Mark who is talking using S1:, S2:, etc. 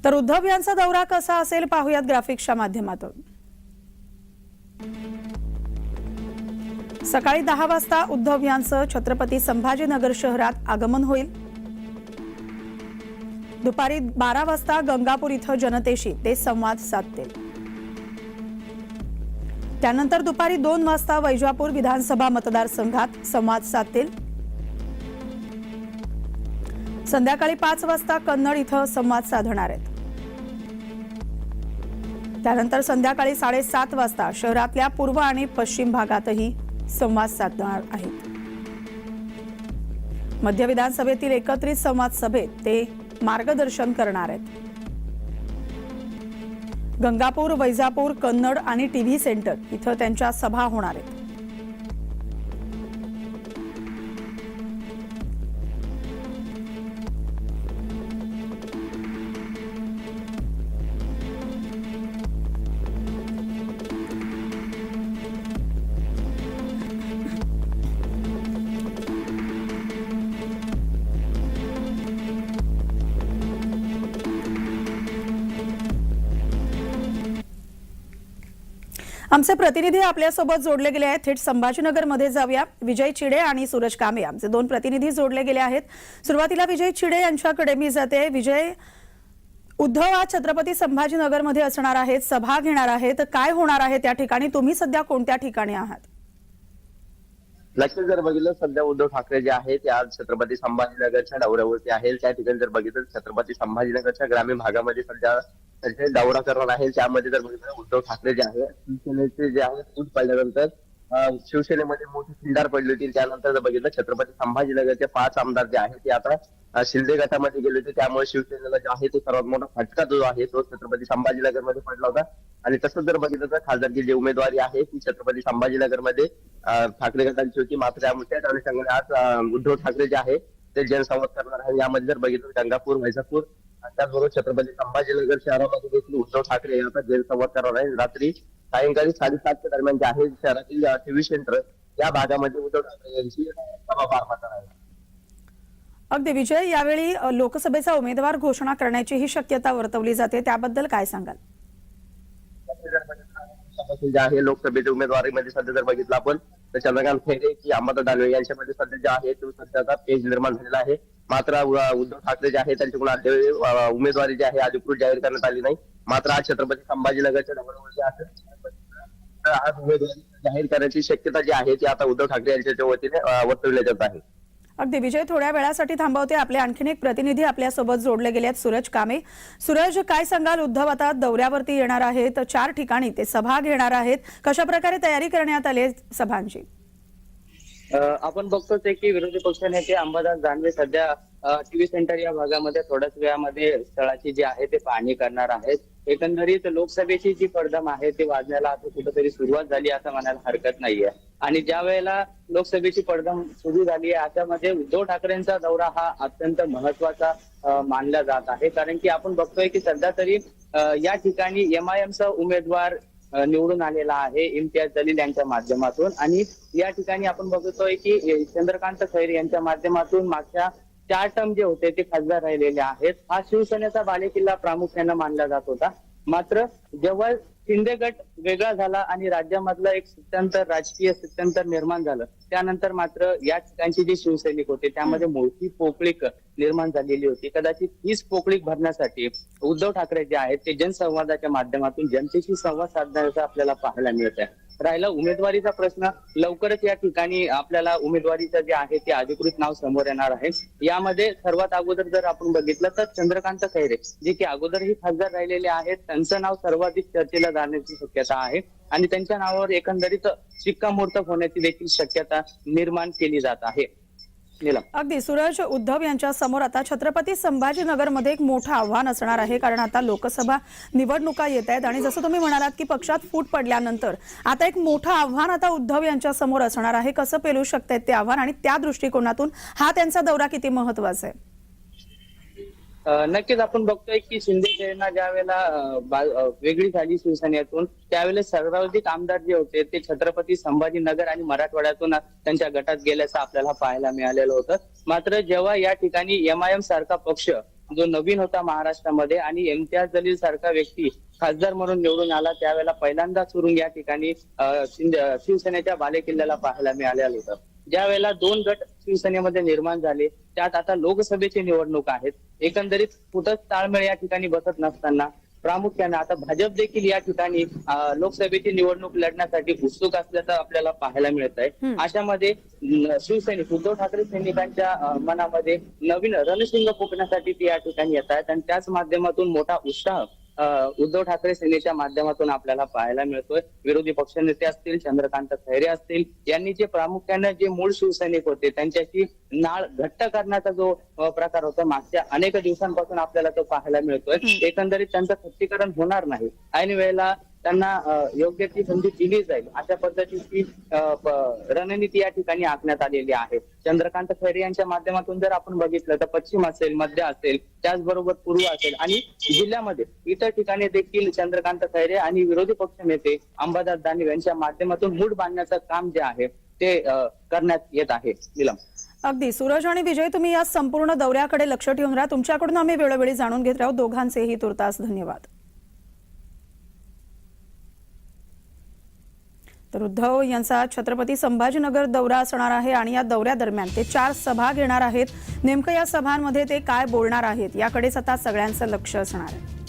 S1: तर उद्धव यांचा दौरा कसा असेल पाहूयात ग्राफिक्सच्या माध्यमातून। सकाळी 10 वाजता उद्धव यांचं छत्रपती संभाजीनगर शहरात आगमन होईल। दुपारी 12 वाजता गंगापूर इथं जनतेशी ते संवाद साधतील। त्यानंतर दुपारी 2 वाजता वैजापूर विधानसभा मतदारसंघात संवाद साधतील। संध्याकाळी 5 वाजता कन्नड इथं संवाद साधणार आहेत। त्यानंतर संध्याकाळी 7:30 वाजता शहरातल्या पूर्व आणि पश्चिम भागातही संवाद साधणार आहेत। मध्य विधानसभेतील एकत्रित संवाद सभेत ते मार्गदर्शन करणार आहेत। गंगापूर, वैजापूर, कन्नड आणि टीव्ही सेंटर इथं त्यांच्या सभा होणार आहेत। आमचे प्रतिनिधी आपल्यासोबत जोडले गेले आहेत। थेट संभाजीनगरमध्ये जाऊया। विजय चिडे आणि सूरज कामे आमचे दोन प्रतिनिधी जोडले गेले आहेत। सुरुवातीला विजय चिडे यांच्याकडे मी जाते। विजय, उद्धव आज छत्रपती संभाजीनगरमध्ये असणार आहेत, सभा घेणार आहेत, काय होणार आहे त्या ठिकाणी? तुम्ही सध्या कोणत्या ठिकाणी आहात?
S2: नक्कीच जर बघितलं सध्या उद्धव ठाकरे जे आहेत ते आज छत्रपती संभाजीनगरच्या दौऱ्यावरती आहेत। त्या ठिकाणी जर बघितलं छत्रपती संभाजीनगरच्या ग्रामीण भागामध्ये सध्या दौरा करणार आहे। त्यामध्ये जर बघितलं उद्धव ठाकरे जे आहे शिवसेनेचे जे आहे फूट पडल्यानंतर शिवसेनेमध्ये मोठी खिंडार पडली होती। त्यानंतर जर बघितलं छत्रपती संभाजीनगरचे 5 आमदार जे आहेत ते आता शिंदे गटामध्ये गेले होते। त्यामुळे शिवसेनेला जे आहे तो सर्वात मोठा फटका जो आहे तो छत्रपती संभाजीनगरमध्ये पडला होता। आणि तसंच जर बघितलं तर खासदारकी जी उमेदवारी आहे ती छत्रपती संभाजीनगरमध्ये ठाकरे गटांची होती। मात्र त्यामुळे अनुषंगाने आज उद्धव ठाकरे जे आहे ते जनसंवाद करणार आहे। यामध्ये जर बघितलं गंगापूर, वैजापूर त्याचबरोबर छत्रपती संभाजीनगर शहरामध्ये देखील उद्धव ठाकरे आता जनसंवाद करणार आहे। रात्री सायंकाळी 7:30 दरम्यान जे आहे शहरातील टीव्ही सेंटर या भागामध्ये उद्धव ठाकरे यांची सभा पार पडणार आहे।
S1: अगदी विजय, यावेळी लोकसभेचा उमेदवार घोषणा करण्याची ही शक्यता वर्तवली जाते, त्याबद्दल काय सांगाल?
S2: जे आहे लोकसभेच्या उमेदवारीमध्ये सध्या जर बघितलं आपण तर चंद्रकांत खैरे की अंबादास दानवे यांच्यामध्ये सध्या जे आहे तो सध्याचा पेज निर्माण झालेला आहे। मात्र उद्धव ठाकरे जे आहे त्यांच्याकडून अद्याप उमेदवारी जी आहे अधिकृत जाहीर करण्यात आली नाही। मात्र आज छत्रपती संभाजीनगरच्या दौऱ्यावर जे आहे आज उमेदवारी जाहीर करण्याची शक्यता जी आहे ती आता उद्धव ठाकरे यांच्या वतीने वर्तवली जात आहे।
S1: अगदी विजय, थोड्या वेळासाठी थांबवते। आपले आणखीन एक प्रतिनिधी आपल्यासोबत जोडले गेले आहेत, सूरज कामे। सूरज, काय सांगाल? उद्धव आता दौऱ्यावरती येणार आहेत, 4 ठिकाणी ते सभा घेणार आहेत, कशा प्रकारे तयारी करण्यात आली सभांची?
S3: आपण बघतोच की विरोधी पक्षनेते अंबादास दानवे सध्या टीव्ही सेंटर या भागामध्ये थोड्याच वेळामध्ये स्थळाची जी आहे ते पाहणी करणार आहेत। एकंदरीत लोकसभेची जी पडघम आहे ती वाजण्याला आता कुठेतरी सुरुवात झाली असं म्हणायला हरकत नाहीये। आणि ज्या वेळेला लोकसभेची पडघम सुरू झाली आहे अशामध्ये उद्धव ठाकरेंचा दौरा हा अत्यंत महत्वाचा मानला जात आहे। कारण की आपण बघतोय की सध्या तरी या ठिकाणी MIMचा उमेदवार निवडून आलेला आहे इम्तियाज जलील यांच्या माध्यमातून। आणि या ठिकाणी आपण बघतोय की चंद्रकांत खैरे यांच्या माध्यमातून मागच्या 4 टर्म जे होते ते खासदार राहिलेले आहेत। हा शिवसेनेचा बालेकिल्ला प्रामुख्याने मानला जात होता। मात्र जेव्हा शिंदे गट वेगळा झाला आणि राज्यामधलं एक स्थित्यंतर, राजकीय स्थित्यंतर निर्माण झालं त्यानंतर मात्र या ठिकाणची जी शिवसैनिक होते त्यामध्ये मोठी पोकळीक निर्माण झालेली होती। कदाचित हीच पोकळीक भरण्यासाठी उद्धव ठाकरे जे आहेत ते जनसंवादाच्या माध्यमातून जनतेशी संवाद साधण्याचं आपल्याला पाहायला मिळत आहे। राहिला उमेदवारीचा प्रश्न, लवकरच या ठिकाणी आपल्याला उमेदवारीचं जे आहे ते अधिकृत नाव समोर येणार आहे। यामध्ये सर्वात अगोदर जर आपण बघितलं तर चंद्रकांत खैरे जे की अगोदरही खासदार राहिलेले आहेत त्यांचं नाव सर्वाधिक चर्चेला जाण्याची शक्यता आहे आणि त्यांच्या नावावर एकंदरीत शिक्कामोर्तब होण्याची देखील शक्यता निर्माण केली जात आहे।
S1: अगदी सूरज, उद्धव यांच्या समोर आता छत्रपती संभाजीनगरमध्ये एक मोठं आव्हान असणार आहे, कारण आता लोकसभा निवडणुका येत आहेत आणि जसं तुम्ही म्हणालात की पक्षात फूट पडल्यानंतर आता एक मोठं आव्हान आता उद्धव यांच्या समोर असणार आहे। कसं पेलू शकतात ते आव्हान आणि त्या दृष्टिकोनातून हा त्यांचा दौरा किती महत्त्वाचा आहे?
S3: नक्कीच आपण बघतोय की शिंदे सेना ज्या वेळेला वेगळी झाली शिवसेनेतून त्यावेळेस सर्वाधिक आमदार जे होते ते छत्रपती संभाजीनगर आणि मराठवाड्यातून त्यांच्या गटात गेल्याचं आपल्याला पाहायला मिळालेलं होतं। मात्र जेव्हा या ठिकाणी MIM सारखा पक्ष जो नवीन होता महाराष्ट्रामध्ये आणि इम्तियाज जलील सारखा व्यक्ती खासदार म्हणून निवडून आला, त्यावेळेला पहिल्यांदा चुरून या ठिकाणी शिवसेनेच्या बालेकिल्ल्याला पाहायला मिळालेलं होतं. ज्या वेळेला 2 गट शिवसेनेमध्ये निर्माण झाले, त्यात आता लोकसभेची निवडणूक आहेत. एकंदरीत कुठंच ताळमेळ या ठिकाणी बसत नसताना प्रामुख्याने आता भाजप देखील या ठिकाणी लोकसभेची निवडणूक लढण्यासाठी उत्सुक असल्याचं आपल्याला पाहायला मिळत आहे. अशामध्ये शिवसैनिक उद्धव ठाकरे सैनिकांच्या मनामध्ये नवीन रणशिंग फुंकण्यासाठी ते या ठिकाणी येत आहेत आणि त्याच माध्यमातून मोठा उत्साह उद्धव ठाकरे सेनेच्या माध्यमातून आपल्याला पाहायला मिळतोय. विरोधी पक्षनेते असतील, चंद्रकांत खैरे असतील, यांनी जे प्रामुख्याने जे मूळ शिवसैनिक होते त्यांच्याशी नाळ घट्ट करण्याचा जो प्रकार होता मागच्या अनेक दिवसांपासून आपल्याला तो पाहायला मिळतोय. एकंदरीत त्यांचं खच्चीकरण होणार नाही, ऐन वेळेला त्यांना योग्य ती संधी दिली जाईल अशा पद्धतीची रणनीती या ठिकाणी आखण्यात आलेली आहे. चंद्रकांत खैरे यांच्या माध्यमातून जर आपण बघितलं तर पश्चिम असेल, मध्य असेल, त्याचबरोबर पूर्व असेल आणि जिल्ह्यामध्ये इतर ठिकाणी देखील चंद्रकांत खैरे आणि विरोधी पक्ष नेते अंबादास दानवे यांच्या माध्यमातून मूड बांधण्याचं काम जे आहे ते करण्यात येत आहे. नीलम.
S1: अगदी सूरज आणि विजय, तुम्ही या संपूर्ण दौऱ्याकडे लक्ष ठेवून राहा. तुमच्याकडून आम्ही वेळोवेळी जाणून घेत राहू. दोघांचेही तुर्तास धन्यवाद. तर उद्धव यांचा छत्रपती संभाजीनगर दौरा असणार आहे आणि या दौऱ्यादरम्यान ते 4 सभा घेणार आहेत. नेमकं या सभांमध्ये ते काय बोलणार आहेत याकडेच आता सगळ्यांचं लक्ष असणार आहे.